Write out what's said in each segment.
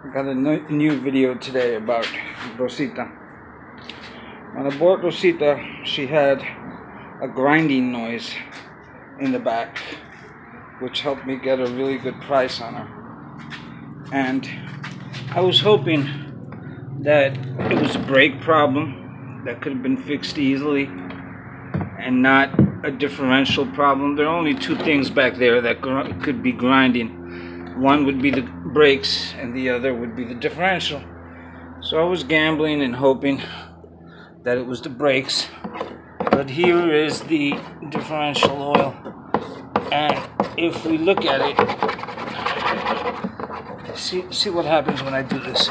I got a new video today about Rosita. When I bought Rosita, she had a grinding noise in the back, which helped me get a really good price on her. And I was hoping that it was a brake problem that could have been fixed easily and not a differential problem. There are only two things back there that could be grinding. One would be the brakes and the other would be the differential. So I was gambling and hoping that it was the brakes. But here is the differential oil. And if we look at it, see what happens when I do this.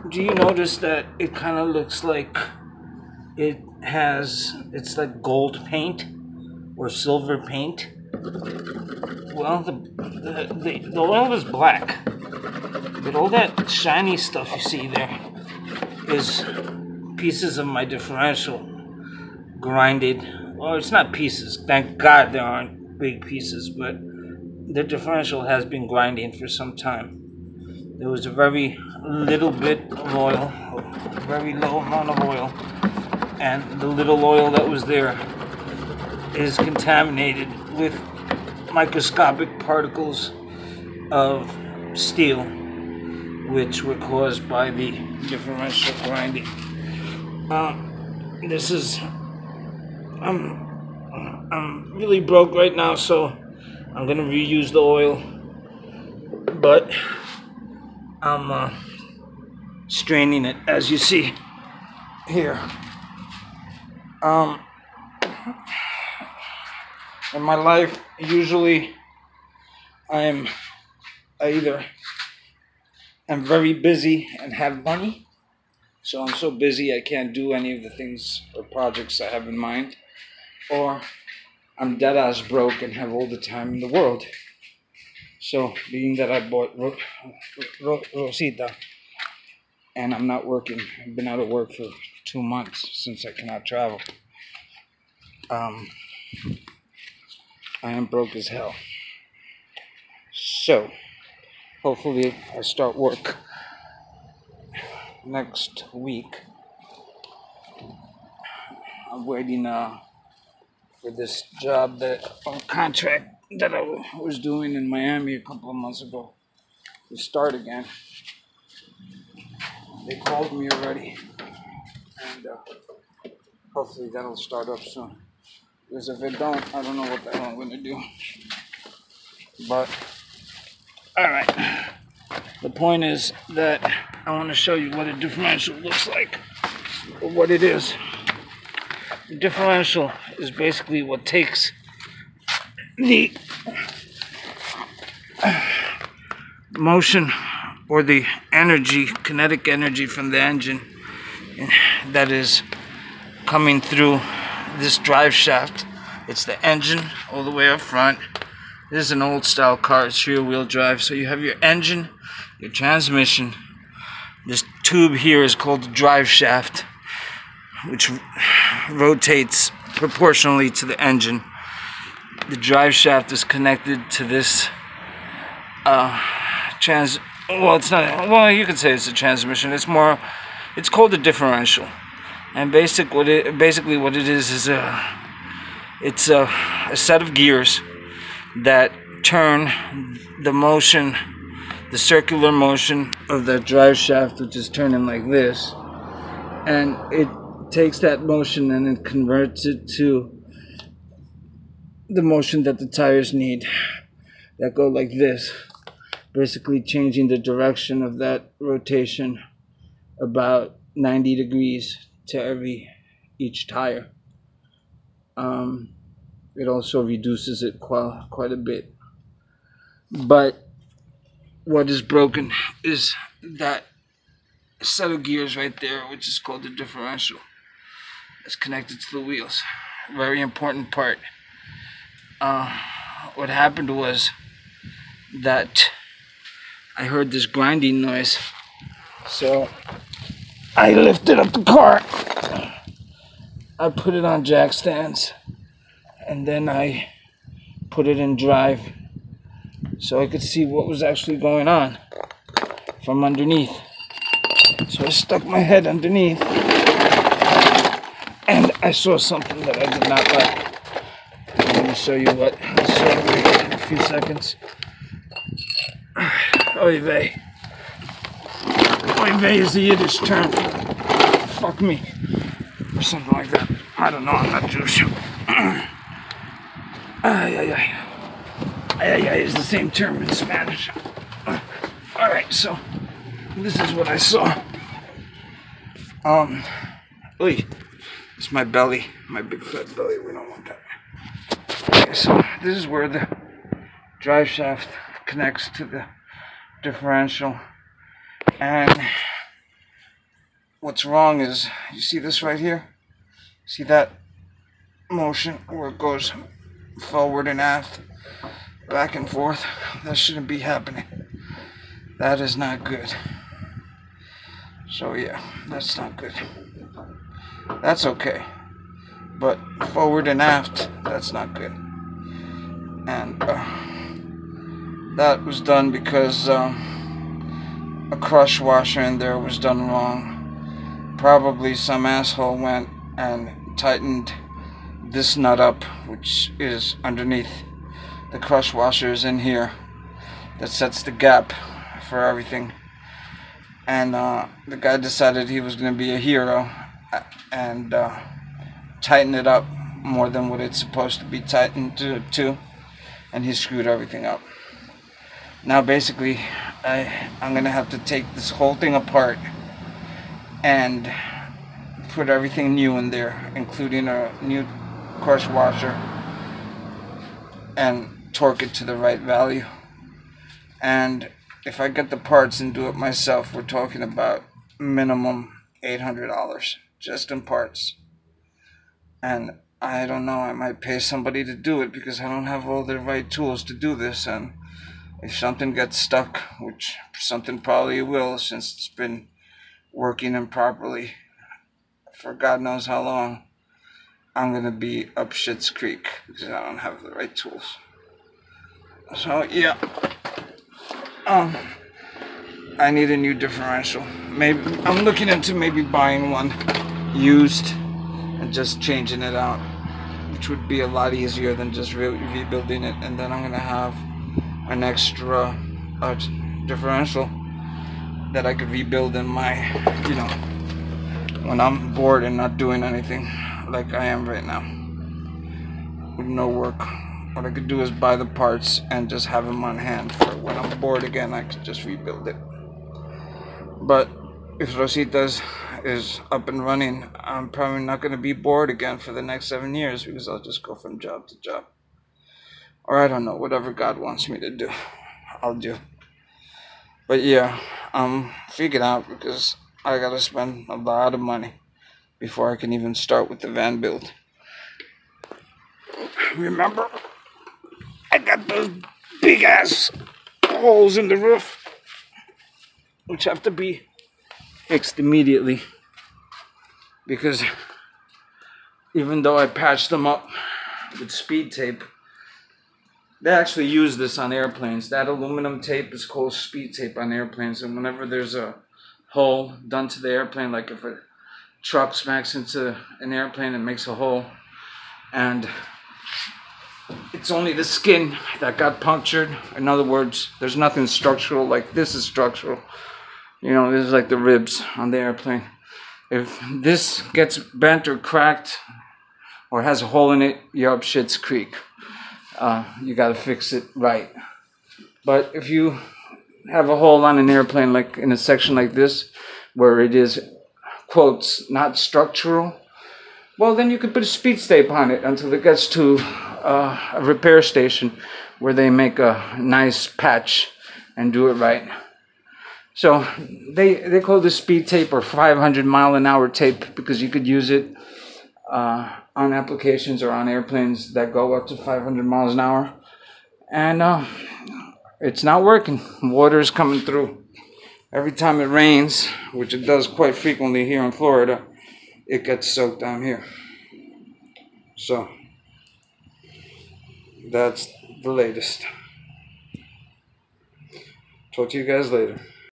Do you notice that it kind of looks like it's like gold paint or silver paint? Well, the oil is black, but all that shiny stuff you see there is pieces of my differential grinded. Well, it's not pieces. Thank God there aren't big pieces, but the differential has been grinding for some time. There was a very little bit of oil, a very low amount of oil, and the little oil that was there is contaminated with microscopic particles of steel, which were caused by the differential grinding. I'm really broke right now, so I'm gonna reuse the oil, but I'm straining it, as you see here. In my life, usually I either am very busy and have money, so I'm so busy I can't do any of the things or projects I have in mind, or I'm dead-ass broke and have all the time in the world. So, being that I bought Rosita and I'm not working, I've been out of work for 2 months since I cannot travel. I am broke as hell. So, hopefully I start work next week. I'm waiting for this job contract that I was doing in Miami a couple of months ago to start again. They called me already, and hopefully that'll start up soon. Because if it don't, I don't know what the hell I'm going to do. But, alright. The point is that I want to show you what a differential looks like, or what it is. The differential is basically what takes the motion or the energy, kinetic energy from the engine that is coming through this drive shaft. It's the engine all the way up front. This is an old style car, it's rear wheel drive. So you have your engine, your transmission. This tube here is called the drive shaft, which rotates proportionally to the engine. The drive shaft is connected to this you could say it's a transmission. It's called a differential. And basically what it is it's a set of gears that turn the motion, the circular motion of the drive shaft, which is turning like this, and it takes that motion and it converts it to the motion that the tires need, that go like this, basically changing the direction of that rotation about 90 degrees to each tire. It also reduces it quite a bit. But what is broken is that set of gears right there, which is called the differential. It's connected to the wheels. Very important part. What happened was that I heard this grinding noise, so I lifted up the car, I put it on jack stands, and then I put it in drive so I could see what was actually going on. from underneath. So I stuck my head underneath, and I saw something that I did not like. Let me show you what I saw in a few seconds. Oy vey. Oy vey is the Yiddish term. Fuck me. Or something like that. I don't know, I'm not Jewish. Ay, ay, ay. Ay, ay is the same term in Spanish. Alright, so this is what I saw. Oy, it's my belly, my big fat belly. We don't want that. Okay, so this is where the drive shaft connects to the differential, and what's wrong is, you see this right here? See that motion where it goes forward and aft, back and forth? That shouldn't be happening. That is not good. So yeah, that's not good. That's okay, but forward and aft, that's not good. And that was done because a crush washer in there was done wrong. Probably some asshole went and tightened this nut up, which is underneath. The crush washer is in here that sets the gap for everything. And the guy decided he was going to be a hero and tighten it up more than what it's supposed to be tightened to, and he screwed everything up. Now basically I'm going to have to take this whole thing apart and put everything new in there, including a new crush washer, and torque it to the right value. And if I get the parts and do it myself, we're talking about minimum $800 just in parts. And I don't know, I might pay somebody to do it because I don't have all the right tools to do this. And if something gets stuck, which something probably will, since it's been working improperly for God knows how long, I'm gonna be up shit's creek because I don't have the right tools. So yeah, I need a new differential. Maybe I'm looking into maybe buying one used and just changing it out, which would be a lot easier than just rebuilding it. And then I'm gonna have an extra differential that I could rebuild in my, when I'm bored and not doing anything like I am right now with no work. What I could do is buy the parts and just have them on hand for when I'm bored again. I could just rebuild it. But if Rosita is up and running, I'm probably not going to be bored again for the next 7 years because I'll just go from job to job. Or I don't know, whatever God wants me to do, I'll do. But yeah, I'm freaking out because I got to spend a lot of money before I can even start with the van build. Remember, I got those big ass holes in the roof, which have to be fixed immediately, because even though I patched them up with speed tape, they actually use this on airplanes. That aluminum tape is called speed tape on airplanes, and whenever there's a hole done to the airplane, like if a truck smacks into an airplane and makes a hole, and it's only the skin that got punctured. In other words, there's nothing structural, like this is structural. This is like the ribs on the airplane. If this gets bent or cracked or has a hole in it, you're up shit's creek. You gotta fix it right. But if you have a hole on an airplane, like in a section like this, where it is, quotes, not structural, well, then you could put a speed tape on it until it gets to a repair station where they make a nice patch and do it right. So they call this speed tape or 500-mile-an-hour tape because you could use it on applications or on airplanes that go up to 500 miles an hour. And it's not working. Water is coming through. Every time it rains, which it does quite frequently here in Florida, it gets soaked down here. So that's the latest. Talk to you guys later.